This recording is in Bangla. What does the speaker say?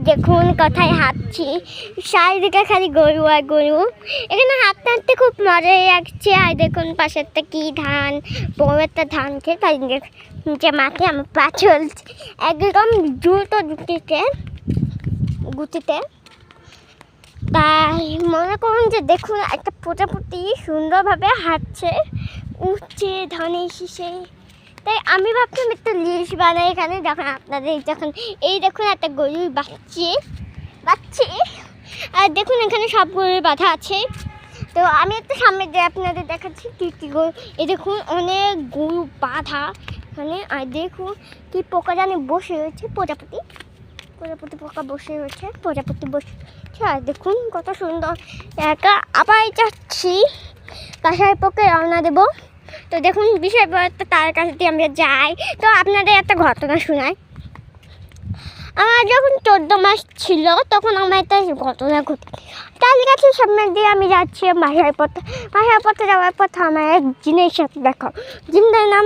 দেখুন কোথায় হাঁটছি, চারিদিকে খালি গরু আর গরু। এখানে হাঁটতে হাঁটতে খুব মজাই লাগছে। আর দেখুন পাশেরটা কি ধান, বড় একটা ধান খেয়ে তাই নিচে মাঠে আমার পা চলছে একদম দ্রুত গুটিতে। তাই মনে করুন যে দেখুন একটা প্রজাপতি সুন্দরভাবে হাঁটছে উঠছে ধানের শীষে। তাই আমি ভাবছিলাম একটু লিস্ট বানাই এখানে। যখন আপনাদের যখন এই দেখুন একটা গরুর বাচ্চি আর দেখুন এখানে সব গরুর বাঁধা আছে। তো আমি একটু সামনে দিয়ে আপনাদের দেখাচ্ছি কী গরু। এই দেখুন অনেক গরু বাঁধা এখানে। আর দেখুন কি পোকা জানে বসে রয়েছে, প্রজাপতি পোকা বসে রয়েছে, প্রজাপতি বসে। আর দেখুন কত সুন্দর একা। আবার যাচ্ছি কাঁসাই পক্ষে রওনা দেবো। তো দেখুন বিষয় তার কাছে দিয়ে আমরা যাই। তো আপনাদের একটা ঘটনা শোনাই। আমার যখন 14 মাস ছিল তখন আমার একটা ঘটনা ঘটে। তার কাছে সামনে দিয়ে আমি যাচ্ছি বাসার পথে যাওয়ার পথে আমার এক জিনের সাথে দেখা। জিনের নাম